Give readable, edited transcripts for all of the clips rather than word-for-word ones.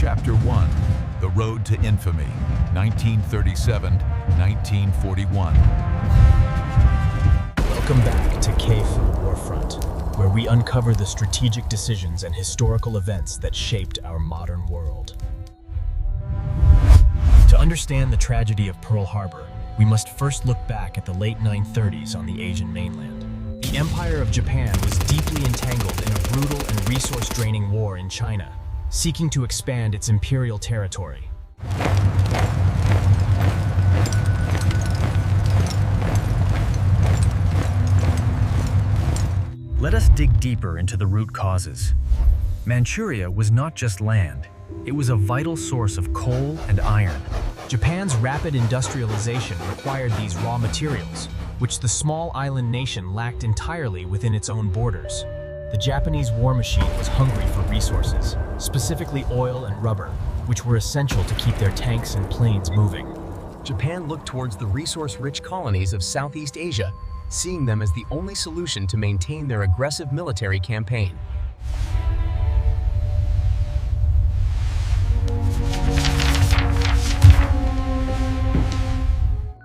Chapter 1, The Road to Infamy, 1937-1941. Welcome back to K from Warfront, where we uncover the strategic decisions and historical events that shaped our modern world. To understand the tragedy of Pearl Harbor, we must first look back at the late 930s on the Asian mainland. The Empire of Japan was deeply entangled in a brutal and resource-draining war in China, seeking to expand its imperial territory. Let us dig deeper into the root causes. Manchuria was not just land, it was a vital source of coal and iron. Japan's rapid industrialization required these raw materials, which the small island nation lacked entirely within its own borders. The Japanese war machine was hungry for resources, specifically oil and rubber, which were essential to keep their tanks and planes moving. Japan looked towards the resource-rich colonies of Southeast Asia, seeing them as the only solution to maintain their aggressive military campaign.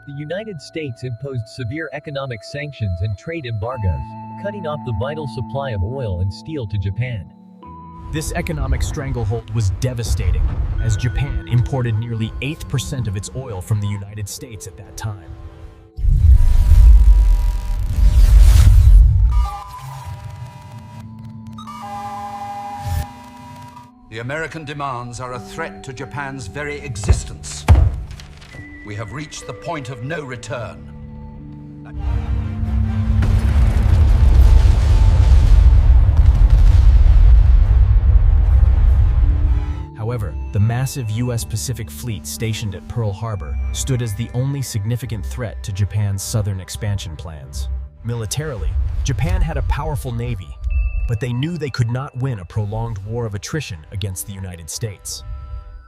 The United States imposed severe economic sanctions and trade embargoes, cutting off the vital supply of oil and steel to Japan. This economic stranglehold was devastating, as Japan imported nearly 8% of its oil from the United States at that time. The American demands are a threat to Japan's very existence. We have reached the point of no return. However, the massive U.S. Pacific Fleet stationed at Pearl Harbor stood as the only significant threat to Japan's southern expansion plans. Militarily, Japan had a powerful navy, but they knew they could not win a prolonged war of attrition against the United States.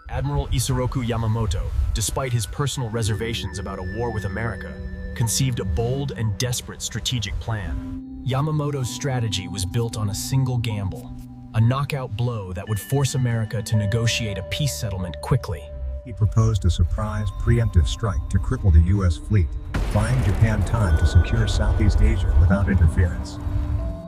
Admiral Isoroku Yamamoto, despite his personal reservations about a war with America, conceived a bold and desperate strategic plan. Yamamoto's strategy was built on a single gamble, a knockout blow that would force America to negotiate a peace settlement quickly. He proposed a surprise preemptive strike to cripple the U.S. fleet, buying Japan time to secure Southeast Asia without interference.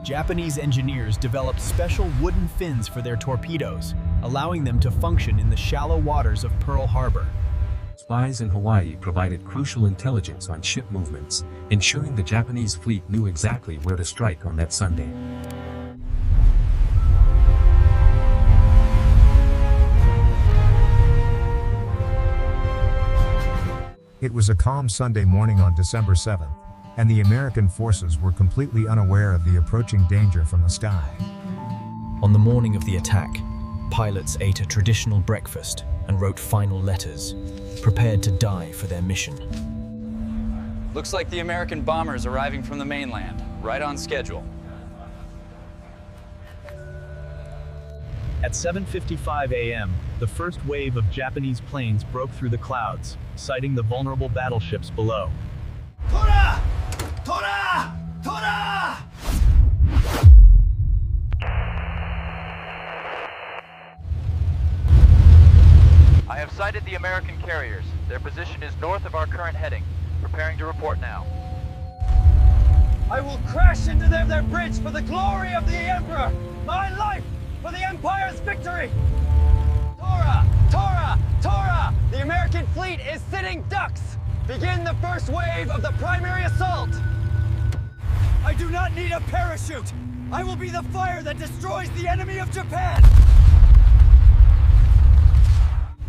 Japanese engineers developed special wooden fins for their torpedoes, allowing them to function in the shallow waters of Pearl Harbor. Spies in Hawaii provided crucial intelligence on ship movements, ensuring the Japanese fleet knew exactly where to strike on that Sunday. It was a calm Sunday morning on December 7th, and the American forces were completely unaware of the approaching danger from the sky. On the morning of the attack, pilots ate a traditional breakfast and wrote final letters, prepared to die for their mission. Looks like the American bombers arriving from the mainland, right on schedule. At 7:55 a.m., the first wave of Japanese planes broke through the clouds, sighting the vulnerable battleships below. Tora! Tora! Tora! I have sighted the American carriers. Their position is north of our current heading. Preparing to report now. I will crash into their bridge for the glory of the Emperor! My life for the Empire's victory! Tora! Tora! Tora! The American fleet is sitting ducks! Begin the first wave of the primary assault! I do not need a parachute! I will be the fire that destroys the enemy of Japan!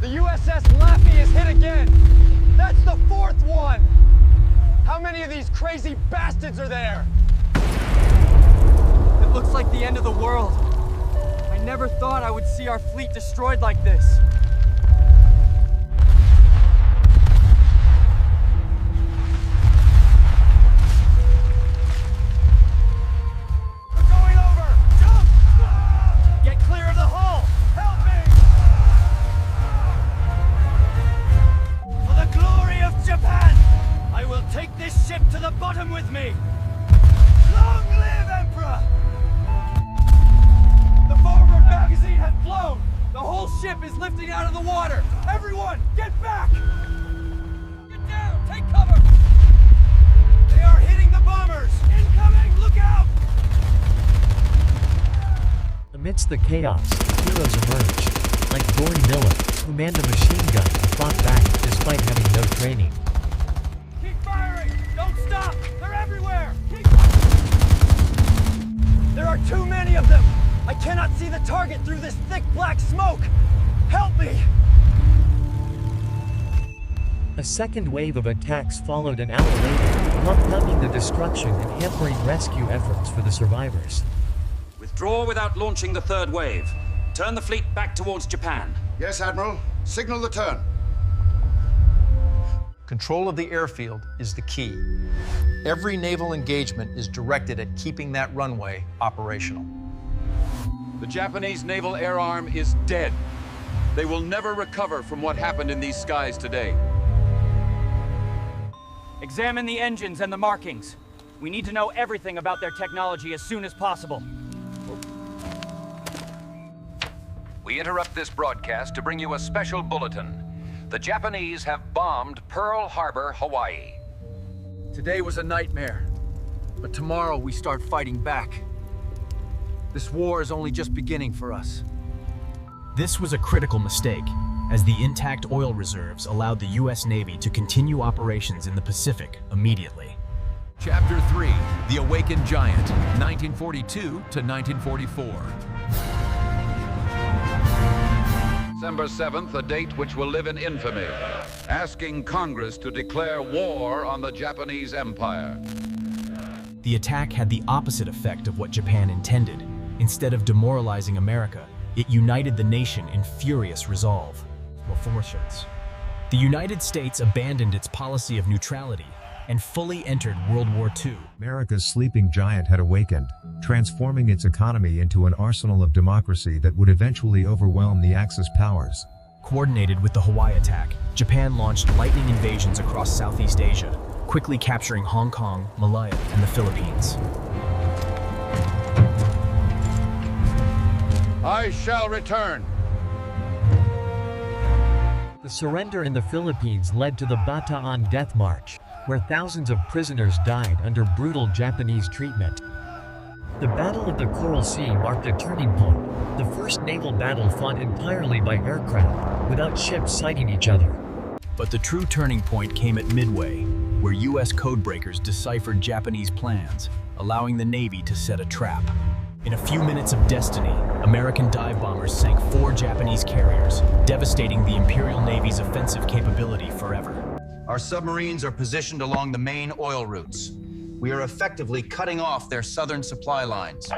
The USS Laffey is hit again! That's the fourth one! How many of these crazy bastards are there? It looks like the end of the world. I never thought I would see our fleet destroyed like this. We're going over! Jump! Ah! Get clear of the hull! Help me! For the glory of Japan! I will take this ship to the bottom with me! Long live Emperor! The forward magazine has blown! The whole ship is is lifting out of the water! Everyone, get back! Get down! Take cover! They are hitting the bombers! Incoming! Look out! Amidst the chaos, heroes emerge, like Gory Miller, who manned a machine gun and fought back despite having no training. Keep firing! Don't stop! They're everywhere! There are too many of them! I cannot see the target through this thick black smoke! Help me! A second wave of attacks followed an hour later, compounding the destruction and hampering rescue efforts for the survivors. Withdraw without launching the third wave. Turn the fleet back towards Japan. Yes, Admiral. Signal the turn. Control of the airfield is the key. Every naval engagement is directed at keeping that runway operational. The Japanese naval air arm is dead. They will never recover from what happened in these skies today. Examine the engines and the markings. We need to know everything about their technology as soon as possible. We interrupt this broadcast to bring you a special bulletin. The Japanese have bombed Pearl Harbor, Hawaii. Today was a nightmare, but tomorrow we start fighting back. This war is only just beginning for us. This was a critical mistake, as the intact oil reserves allowed the U.S. Navy to continue operations in the Pacific immediately. Chapter 3, The Awakened Giant, 1942 to 1944. December 7th, a date which will live in infamy, asking Congress to declare war on the Japanese Empire. The attack had the opposite effect of what Japan intended. Instead of demoralizing America, it united the nation in furious resolve. The United States abandoned its policy of neutrality and fully entered World War II. America's sleeping giant had awakened, transforming its economy into an arsenal of democracy that would eventually overwhelm the Axis powers. Coordinated with the Hawaii attack, Japan launched lightning invasions across Southeast Asia, quickly capturing Hong Kong, Malaya, and the Philippines. I shall return. The surrender in the Philippines led to the Bataan Death March, where thousands of prisoners died under brutal Japanese treatment. The Battle of the Coral Sea marked a turning point, the first naval battle fought entirely by aircraft, without ships sighting each other. But the true turning point came at Midway, where U.S. codebreakers deciphered Japanese plans, allowing the Navy to set a trap. In a few minutes of destiny, American dive bombers sank 4 Japanese carriers, devastating the Imperial Navy's offensive capability forever. Our submarines are positioned along the main oil routes. We are effectively cutting off their southern supply lines. I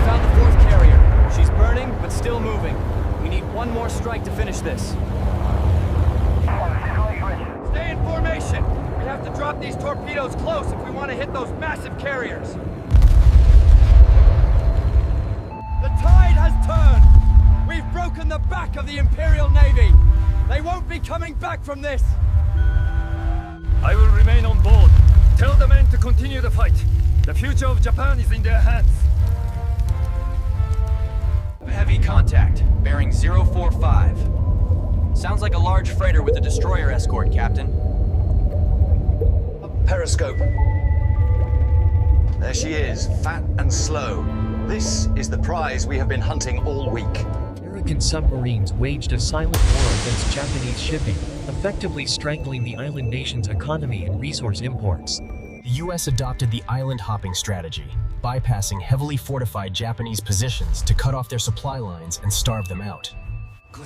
found the 4th carrier. She's burning, but still moving. We need one more strike to finish this. Stay in formation! We have to drop these torpedoes close if we want to hit those massive carriers. The tide has turned! We've broken the back of the Imperial Navy! They won't be coming back from this! I will remain on board. Tell the men to continue the fight. The future of Japan is in their hands. Heavy contact, bearing 045. Sounds like a large freighter with a destroyer escort, Captain. Periscope. There she is, fat and slow. This is the prize we have been hunting all week. American submarines waged a silent war against Japanese shipping, effectively strangling the island nation's economy and resource imports. The U.S. adopted the island hopping strategy, bypassing heavily fortified Japanese positions to cut off their supply lines and starve them out. The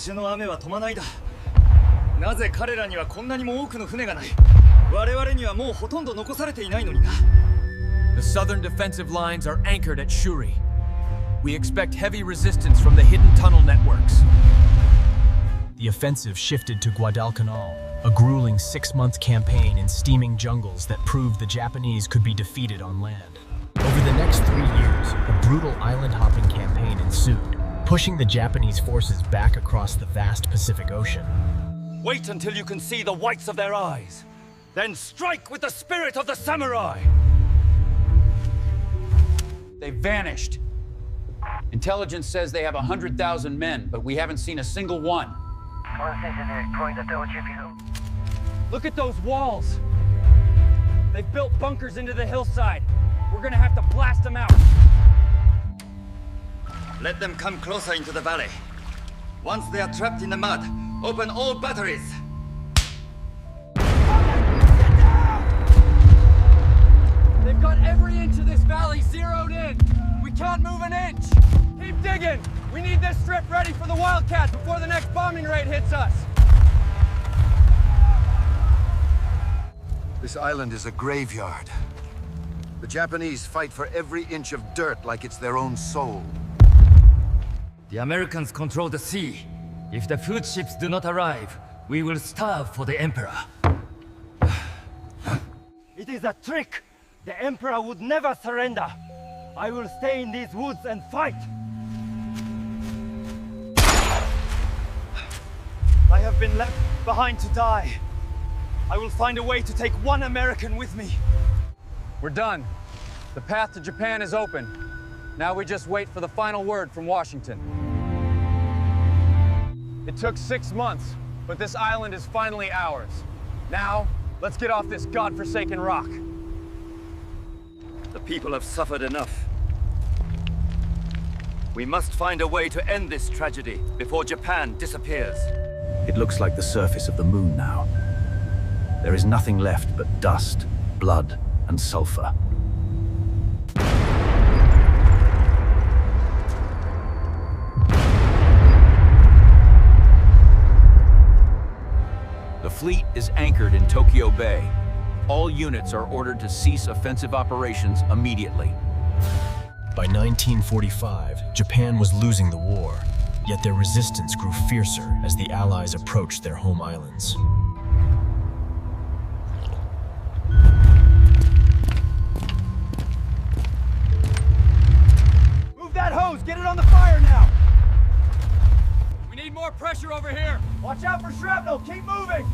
southern defensive lines are anchored at Shuri. We expect heavy resistance from the hidden tunnel networks. The offensive shifted to Guadalcanal, a grueling 6-month campaign in steaming jungles that proved the Japanese could be defeated on land. Over the next 3 years, a brutal island-hopping campaign ensued, pushing the Japanese forces back across the vast Pacific Ocean. Wait until you can see the whites of their eyes. Then strike with the spirit of the samurai! They vanished. Intelligence says they have 100,000 men, but we haven't seen a single one. Look at those walls! They've built bunkers into the hillside. We're gonna have to blast them out. Let them come closer into the valley. Once they are trapped in the mud, open all batteries. They've got every inch of this valley zeroed in. We can't move an inch. Keep digging. We need this strip ready for the Wildcats before the next bombing raid hits us. This island is a graveyard. The Japanese fight for every inch of dirt like it's their own soul. The Americans control the sea. If the food ships do not arrive, we will starve for the Emperor. It is a trick. The Emperor would never surrender. I will stay in these woods and fight. I have been left behind to die. I will find a way to take one American with me. We're done. The path to Japan is open. Now we just wait for the final word from Washington. It took 6 months, but this island is finally ours. Now, let's get off this godforsaken rock. The people have suffered enough. We must find a way to end this tragedy before Japan disappears. It looks like the surface of the moon now. There is nothing left but dust, blood, and sulfur. The fleet is anchored in Tokyo Bay. All units are ordered to cease offensive operations immediately. By 1945, Japan was losing the war, yet their resistance grew fiercer as the Allies approached their home islands. Move that hose! Get it on the fire now! We need more pressure over here! Watch out for shrapnel! Keep moving!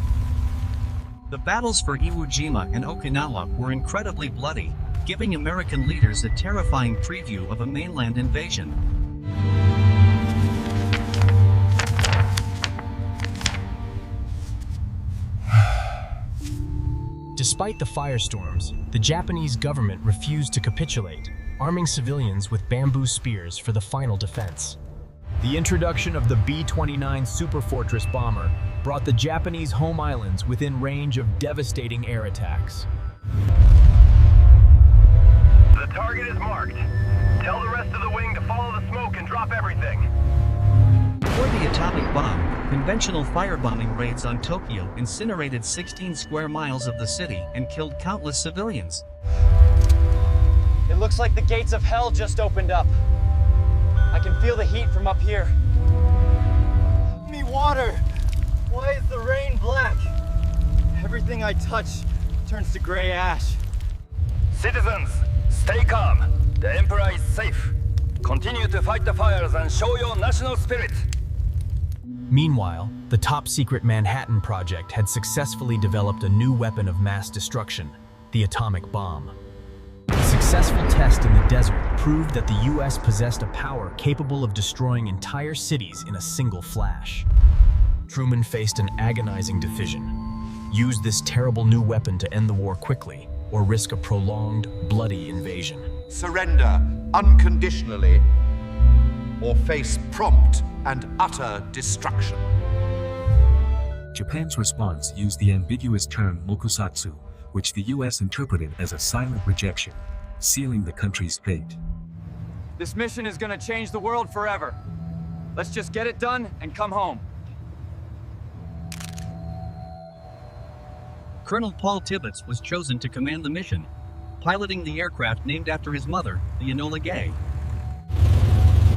The battles for Iwo Jima and Okinawa were incredibly bloody, giving American leaders a terrifying preview of a mainland invasion. Despite the firestorms, the Japanese government refused to capitulate, arming civilians with bamboo spears for the final defense. The introduction of the B-29 Superfortress bomber brought the Japanese home islands within range of devastating air attacks. The target is marked. Tell the rest of the wing to follow the smoke and drop everything. For the atomic bomb, conventional firebombing raids on Tokyo incinerated 16 square miles of the city and killed countless civilians. It looks like the gates of hell just opened up. I can feel the heat from up here. Give me water! Why is the rain black? Everything I touch turns to gray ash. Citizens, stay calm. The Emperor is safe. Continue to fight the fires and show your national spirit. Meanwhile, the top-secret Manhattan Project had successfully developed a new weapon of mass destruction, the atomic bomb. A successful test in the desert proved that the US possessed a power capable of destroying entire cities in a single flash. Truman faced an agonizing decision: use this terrible new weapon to end the war quickly, or risk a prolonged, bloody invasion. Surrender unconditionally, or face prompt and utter destruction. Japan's response used the ambiguous term mokusatsu, which the US interpreted as a silent rejection, sealing the country's fate. This mission is gonna change the world forever. Let's just get it done and come home. Colonel Paul Tibbets was chosen to command the mission, piloting the aircraft named after his mother, the Enola Gay.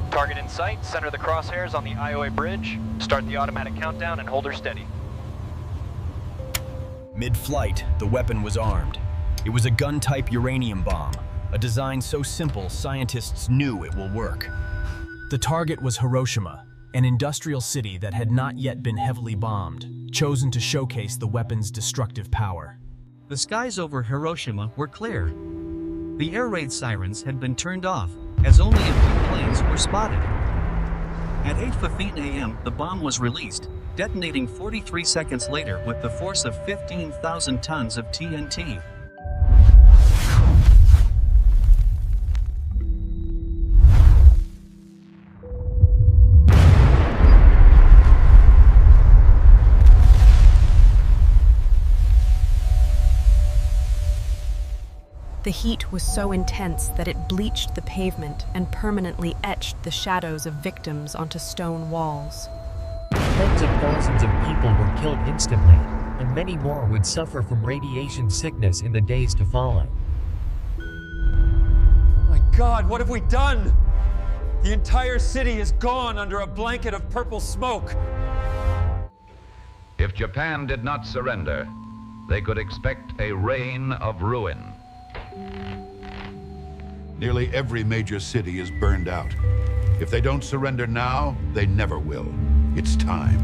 Target in sight, center the crosshairs on the Iowa Bridge, start the automatic countdown and hold her steady. Mid-flight, the weapon was armed. It was a gun-type uranium bomb, a design so simple scientists knew it will work. The target was Hiroshima, an industrial city that had not yet been heavily bombed, chosen to showcase the weapon's destructive power. The skies over Hiroshima were clear. The air raid sirens had been turned off, as only a few planes were spotted. At 8:15 a.m., the bomb was released, detonating 43 seconds later with the force of 15,000 tons of TNT. The heat was so intense that it bleached the pavement and permanently etched the shadows of victims onto stone walls. Tens of thousands of people were killed instantly, and many more would suffer from radiation sickness in the days to follow. My God, what have we done? The entire city is gone under a blanket of purple smoke. If Japan did not surrender, they could expect a reign of ruin. Nearly every major city is burned out. If they don't surrender now, they never will. It's time.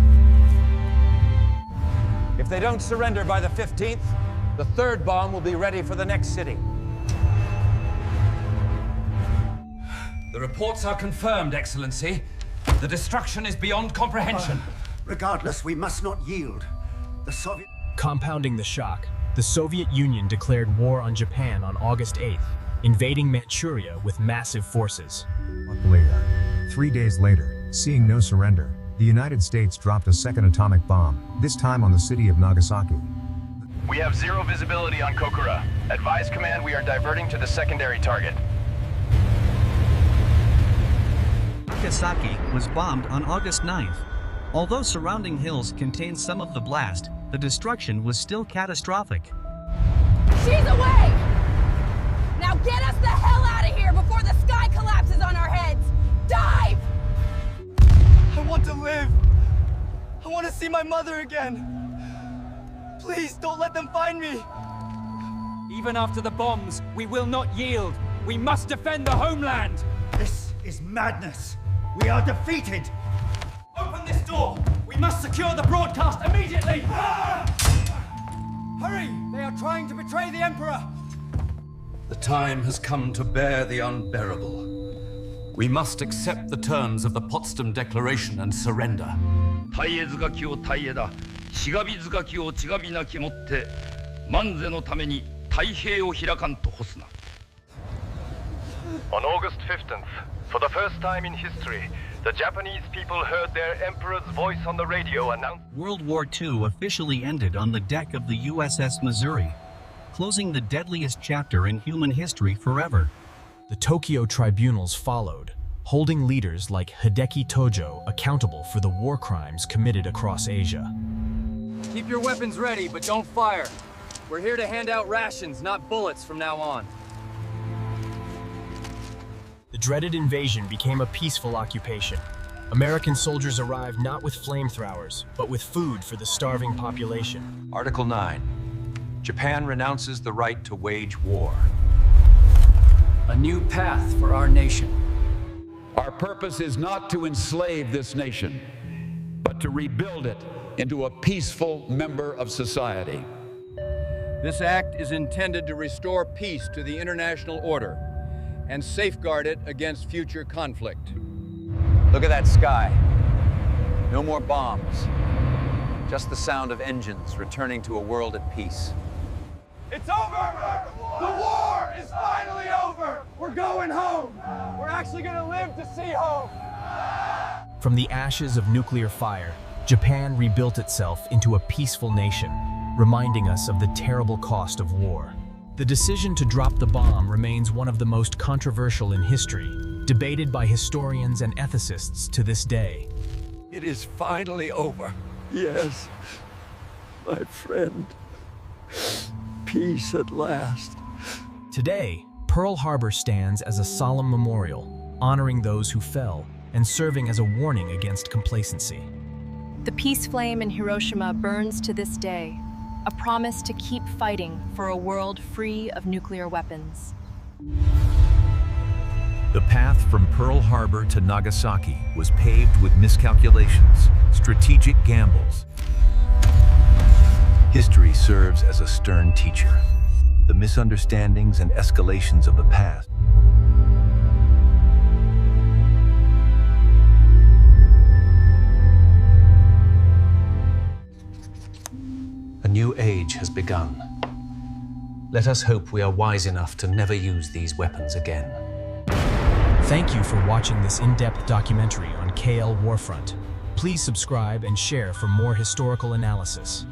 If they don't surrender by the 15th, the third bomb will be ready for the next city. The reports are confirmed, Excellency. The destruction is beyond comprehension. Regardless, we must not yield. The Soviet... Compounding the shock, the Soviet Union declared war on Japan on August 8th, invading Manchuria with massive forces. Later, 3 days later, seeing no surrender, the United States dropped a second atomic bomb, this time on the city of Nagasaki. We have zero visibility on Kokura. Advise command we are diverting to the secondary target. Nagasaki was bombed on August 9th. Although surrounding hills contained some of the blast, the destruction was still catastrophic. She's away! Now get us the hell out of here before the sky collapses on our heads! Dive! I want to live. I want to see my mother again. Please don't let them find me. Even after the bombs, we will not yield. We must defend the homeland. This is madness. We are defeated. Open this door. We must secure the broadcast immediately. Hurry! They are trying to betray the Emperor. The time has come to bear the unbearable. We must accept the terms of the Potsdam Declaration and surrender. On August 15th, for the first time in history, the Japanese people heard their emperor's voice on the radio announce... World War II officially ended on the deck of the USS Missouri, closing the deadliest chapter in human history forever. The Tokyo tribunals followed, holding leaders like Hideki Tojo accountable for the war crimes committed across Asia. Keep your weapons ready, but don't fire. We're here to hand out rations, not bullets from now on. The dreaded invasion became a peaceful occupation. American soldiers arrived not with flamethrowers, but with food for the starving population. Article 9. Japan renounces the right to wage war. A new path for our nation. Our purpose is not to enslave this nation, but to rebuild it into a peaceful member of society. This act is intended to restore peace to the international order and safeguard it against future conflict. Look at that sky. No more bombs. Just the sound of engines returning to a world at peace. It's over! The war is finally over! We're going home! We're actually gonna live to see home! From the ashes of nuclear fire, Japan rebuilt itself into a peaceful nation, reminding us of the terrible cost of war. The decision to drop the bomb remains one of the most controversial in history, debated by historians and ethicists to this day. It is finally over. Yes, my friend. Peace at last. Today, Pearl Harbor stands as a solemn memorial, honoring those who fell and serving as a warning against complacency. The peace flame in Hiroshima burns to this day, a promise to keep fighting for a world free of nuclear weapons. The path from Pearl Harbor to Nagasaki was paved with miscalculations, strategic gambles. History serves as a stern teacher. The misunderstandings and escalations of the past age has begun. Let us hope we are wise enough to never use these weapons again. Thank you for watching this in-depth documentary on KL Warfront. Please subscribe and share for more historical analysis.